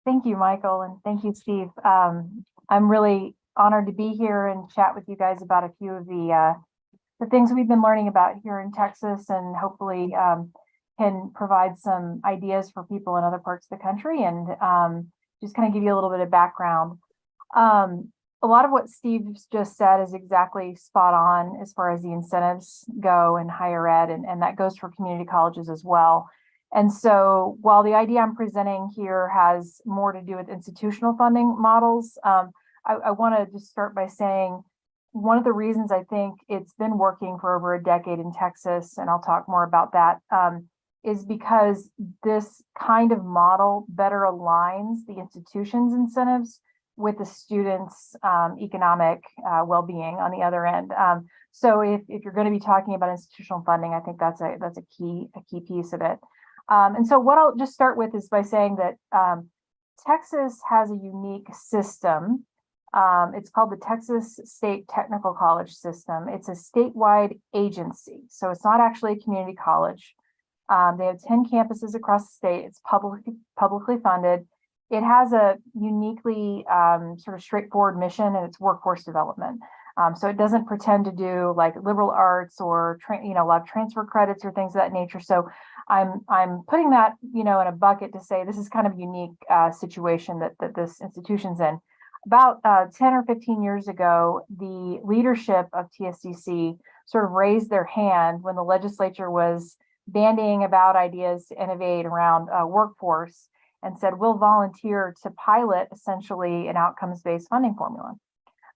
Thank you, Michael, and thank you, Steve. I'm really honored to be here and chat with you guys about a few of the things we've been learning about here in Texas, and hopefully can provide some ideas for people in other parts of the country, and just kind of give you a little bit of background. A lot of what Steve's just said is exactly spot on as far as the incentives go in higher ed, and that goes for community colleges as well. And so while the idea I'm presenting here has more to do with institutional funding models, I want to just start by saying one of the reasons I think it's been working for over a decade in Texas, and I'll talk more about that, is because this kind of model better aligns the institution's incentives with the students' economic well-being on the other end. So if you're going to be talking about institutional funding, I think that's a key piece of it. And so what I'll just start with is by saying that Texas has a unique system. It's called the Texas State Technical College System. It's a statewide agency, so it's not actually a community college. They have 10 campuses across the state. It's publicly funded. It has a uniquely sort of straightforward mission, and it's workforce development. So it doesn't pretend to do like liberal arts or a lot of transfer credits or things of that nature. So I'm putting that in a bucket to say this is kind of a unique situation that this institution's in. About 10 or 15 years ago, the leadership of TSCC sort of raised their hand when the legislature was bandying about ideas to innovate around workforce, and said, we'll volunteer to pilot essentially an outcomes-based funding formula.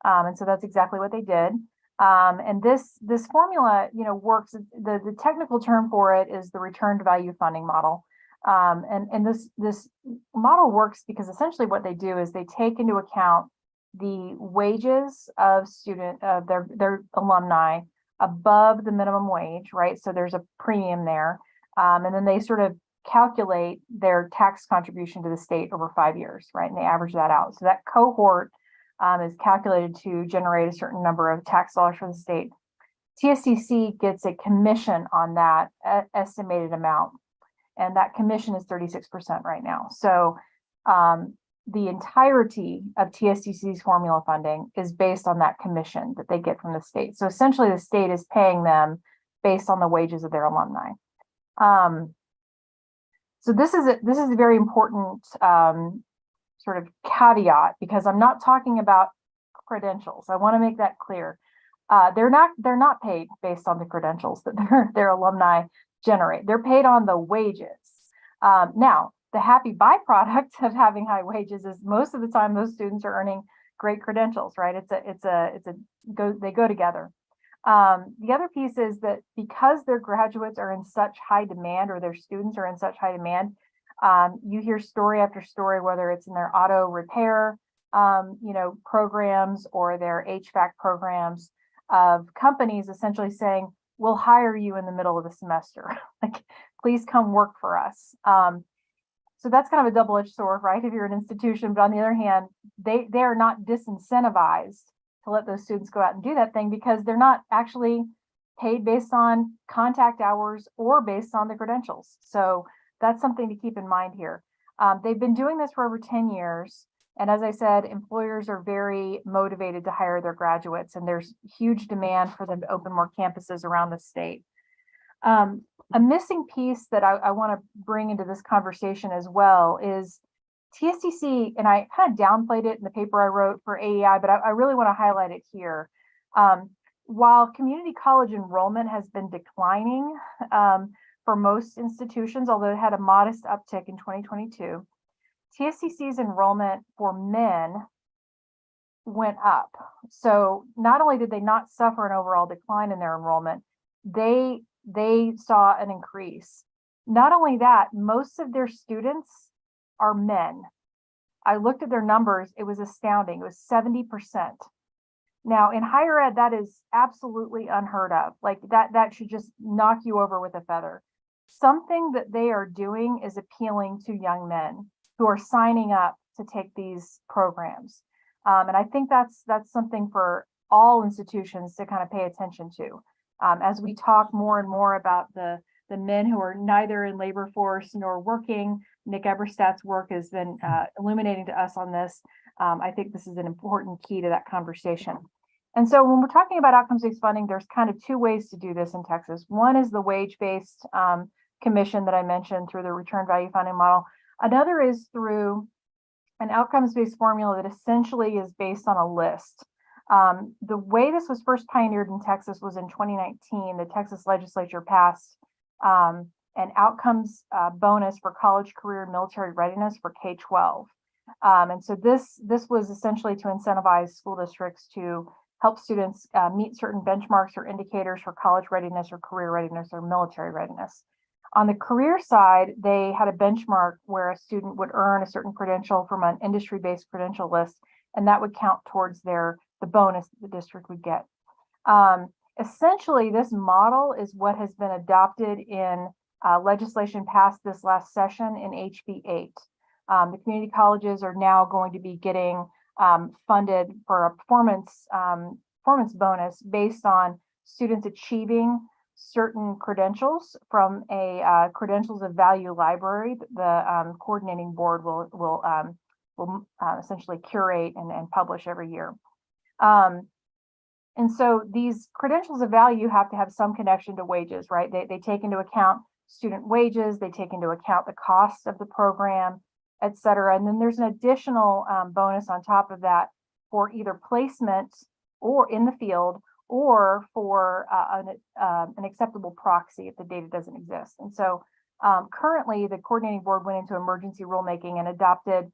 And so that's exactly what they did. And this formula, works. The technical term for it is the return to value funding model. And this model works because essentially what they do is they take into account the wages of their alumni above the minimum wage, right? So there's a premium there. And then they sort of calculate their tax contribution to the state over 5 years, right? And they average that out. So that cohort is calculated to generate a certain number of tax dollars for the state. TSCC gets a commission on that estimated amount, and that commission is 36% right now. So the entirety of TSCC's formula funding is based on that commission that they get from the state. So essentially the state is paying them based on the wages of their alumni. So this is a very important sort of caveat, because I'm not talking about credentials. I want to make that clear. They're not paid based on the credentials that their alumni generate. They're paid on the wages. Now, the happy byproduct of having high wages is most of the time those students are earning great credentials, right? They go together. The other piece is that because their graduates are in such high demand, or their students are in such high demand, you hear story after story, whether it's in their auto repair, programs, or their HVAC programs, of companies essentially saying, we'll hire you in the middle of the semester. Like, please come work for us. So that's kind of a double-edged sword, right? If you're an institution, but on the other hand, they are not disincentivized to let those students go out and do that thing, because they're not actually paid based on contact hours or based on the credentials. So that's something to keep in mind here. They've been doing this for over 10 years. And as I said, employers are very motivated to hire their graduates, and there's huge demand for them to open more campuses around the state. A missing piece that I want to bring into this conversation as well is TSCC, and I kind of downplayed it in the paper I wrote for AEI, but I really want to highlight it here. While community college enrollment has been declining for most institutions, although it had a modest uptick in 2022, TSCC's enrollment for men went up. So not only did they not suffer an overall decline in their enrollment, they saw an increase. Not only that, most of their students are men. I looked at their numbers, it was astounding. It was 70%. Now in higher ed, that is absolutely unheard of. Like that should just knock you over with a feather. Something that they are doing is appealing to young men who are signing up to take these programs. And I think that's something for all institutions to kind of pay attention to. As we talk more and more about the men who are neither in labor force nor working, Nick Eberstadt's work has been illuminating to us on this. I think this is an important key to that conversation. And so when we're talking about outcomes-based funding, there's kind of two ways to do this in Texas. One is the wage-based commission that I mentioned through the return value funding model. Another is through an outcomes-based formula that essentially is based on a list. The way this was first pioneered in Texas was in 2019. The Texas legislature passed an outcomes bonus for college, career, and military readiness for K-12. And so this was essentially to incentivize school districts to help students meet certain benchmarks or indicators for college readiness or career readiness or military readiness. On the career side, they had a benchmark where a student would earn a certain credential from an industry-based credential list, and that would count towards the bonus that the district would get. Essentially, this model is what has been adopted in legislation passed this last session in HB 8. The community colleges are now going to be getting funded for a performance bonus based on students achieving certain credentials from a credentials of value library. The coordinating board will essentially curate and publish every year. And so these credentials of value have to have some connection to wages, right? They take into account student wages, they take into account the cost of the program, et cetera. And then there's an additional bonus on top of that for either placement or in the field or for an acceptable proxy if the data doesn't exist. And so currently the coordinating board went into emergency rulemaking and adopted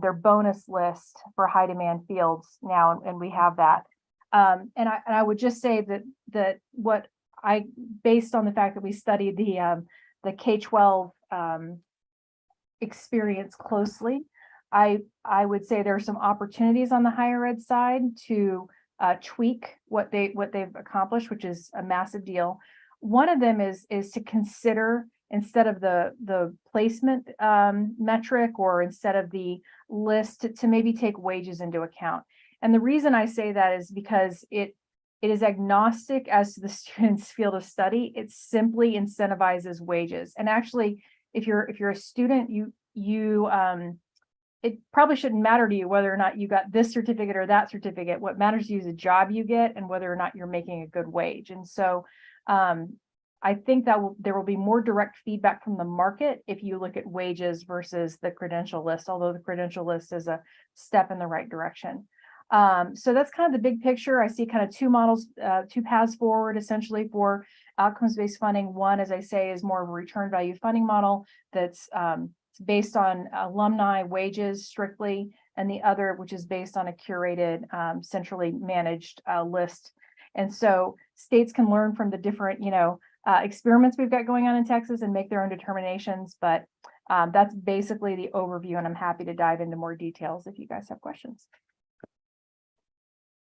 their bonus list for high demand fields now, and we have that. And I would just say that what based on the fact that we studied the K-12 experience closely, I would say there are some opportunities on the higher ed side to tweak what they've accomplished, which is a massive deal. One of them is to consider, instead of the placement metric or instead of the list, to maybe take wages into account. And the reason I say that is because it is agnostic as to the student's field of study. It simply incentivizes wages. And actually, if you're a student, it probably shouldn't matter to you whether or not you got this certificate or that certificate. What matters to you is the job you get and whether or not you're making a good wage. And so I think that there will be more direct feedback from the market if you look at wages versus the credential list, although the credential list is a step in the right direction. So that's kind of the big picture. I see kind of two models, two paths forward essentially for outcomes-based funding. One, as I say, is more of a return value funding model that's based on alumni wages strictly, and the other, which is based on a curated, centrally managed list. And so states can learn from the different, experiments we've got going on in Texas and make their own determinations. But that's basically the overview, and I'm happy to dive into more details if you guys have questions.